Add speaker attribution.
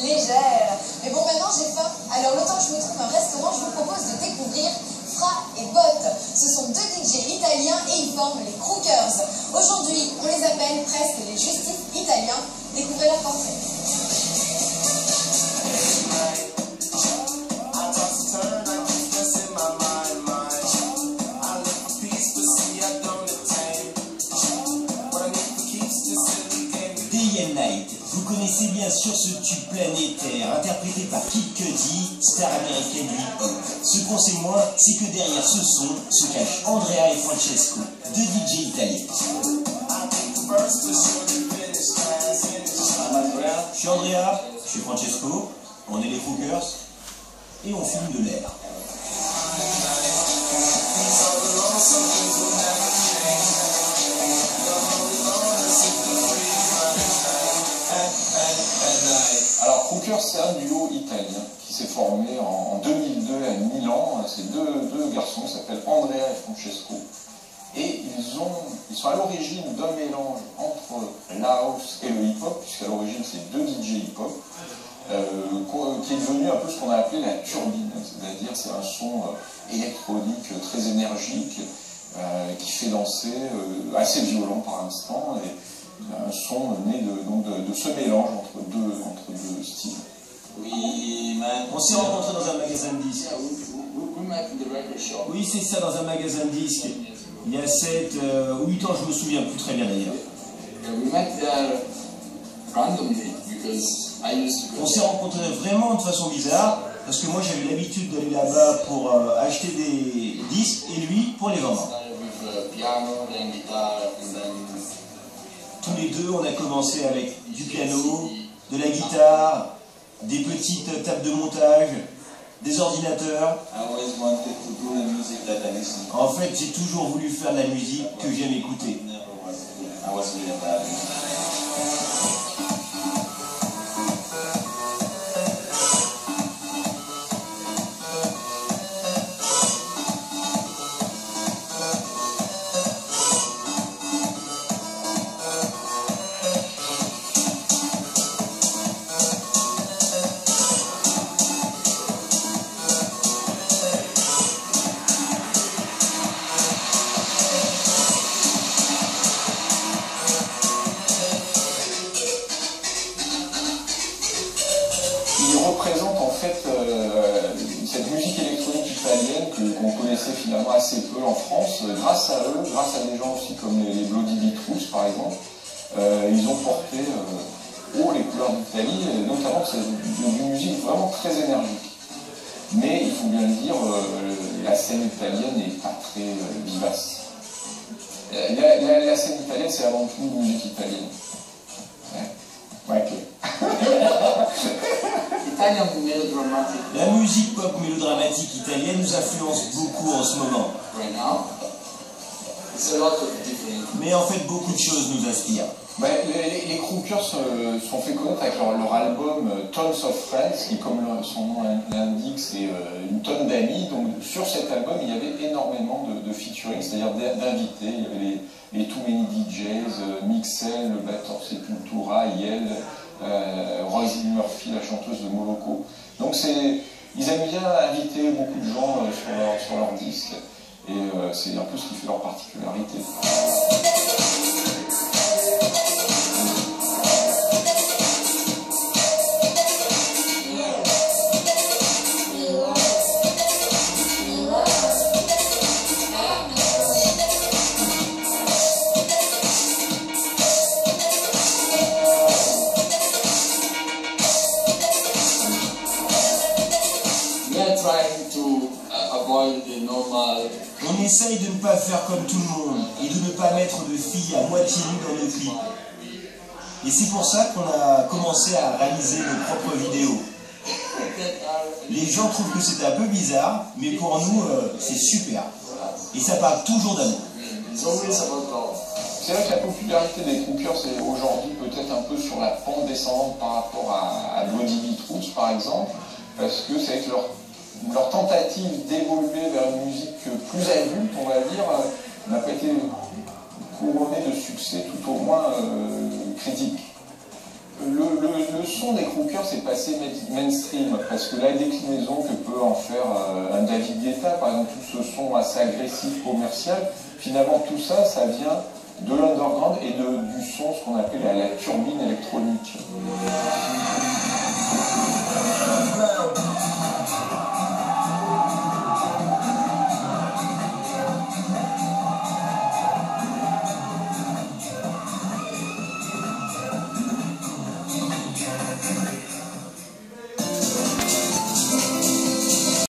Speaker 1: légère. Mais bon, maintenant j'ai faim, alors le temps que je me trouve un restaurant, je vous propose de découvrir Fra et Bot. Ce sont deux DJ italiens et ils forment les Crookers. Aujourd'hui, on les appelle presque les Justices italiens. Découvrez leur portrait.
Speaker 2: Vous connaissez bien sûr ce tube planétaire, interprété par Kid Cudi, star américaine du hip-hop. Ce qu'on sait moins, c'est que derrière ce son se cachent Andrea et Francesco, deux DJ italiens. Je suis Andrea, je suis Francesco, on est les Crookers, et on fume de l'air.
Speaker 3: Alors, Crookers, c'est un duo italien qui s'est formé en 2002 à Milan. C'est deux garçons qui s'appellent Andrea et Francesco. Et ils sont à l'origine d'un mélange entre la house et le hip-hop, puisqu'à l'origine, c'est deux DJ hip-hop, qui est devenu un peu ce qu'on a appelé la turbine. C'est-à-dire, c'est un son électronique très énergique, qui fait danser, assez violent par instant. Et, un son né de ce mélange entre deux styles.
Speaker 2: On s'est rencontrés dans un magasin de disques. Oui, c'est ça, dans un magasin de disques. Il y a 7 ou 8 ans, je me souviens plus très bien d'ailleurs. On s'est rencontrés vraiment de façon bizarre, parce que moi j'avais l'habitude d'aller là-bas pour acheter des disques et lui pour les vendre. Tous les deux, on a commencé avec du piano, de la guitare, des petites tables de montage, des ordinateurs. En fait, j'ai toujours voulu faire de la musique que j'aime écouter.
Speaker 3: Représente en fait cette musique électronique italienne qu'on connaissait finalement assez peu en France. Grâce à eux, grâce à des gens aussi comme les Bloody Beetroots par exemple, ils ont porté haut les couleurs d'Italie, notamment c'est une musique vraiment très énergique. Mais il faut bien le dire, la scène italienne n'est pas très vivace. La scène italienne, c'est avant tout une musique italienne. Ouais, ok.
Speaker 2: La musique pop mélodramatique italienne nous influence beaucoup en ce moment. Mais en fait, beaucoup de choses nous inspirent.
Speaker 3: Les Crookers sont fait connaître avec leur album Tons of Friends, qui, comme son nom l'indique, c'est une tonne d'amis. Donc sur cet album, il y avait énormément de featuring, c'est-à-dire d'invités. Il y avait les Too Many DJs, Mixel, le batteur Sepultura, Yel, Rosie Murphy, la chanteuse de Moloko. Donc ils aiment bien inviter beaucoup de gens sur leur disque. Et c'est un peu ce qui fait leur particularité.
Speaker 2: On essaye de ne pas faire comme tout le monde et de ne pas mettre de filles à moitié nues dans nos clips. Et c'est pour ça qu'on a commencé à réaliser nos propres vidéos. Les gens trouvent que c'est un peu bizarre, mais pour nous, c'est super. Et ça parle toujours d'amour.
Speaker 3: C'est vrai que la popularité des Crookers est aujourd'hui peut-être un peu sur la pente descendante par rapport à Bloody Beetroots par exemple, parce que c'est vrai que leur tentative d'évoluer vers une musique plus adulte, on va dire, n'a pas été couronnée de succès, tout au moins critique. le son des Crookers est passé mainstream, parce que la déclinaison que peut en faire un David Guetta, par exemple, tout ce son assez agressif, commercial, finalement tout ça, ça vient de l'underground et du son, ce qu'on appelle la turbine électronique.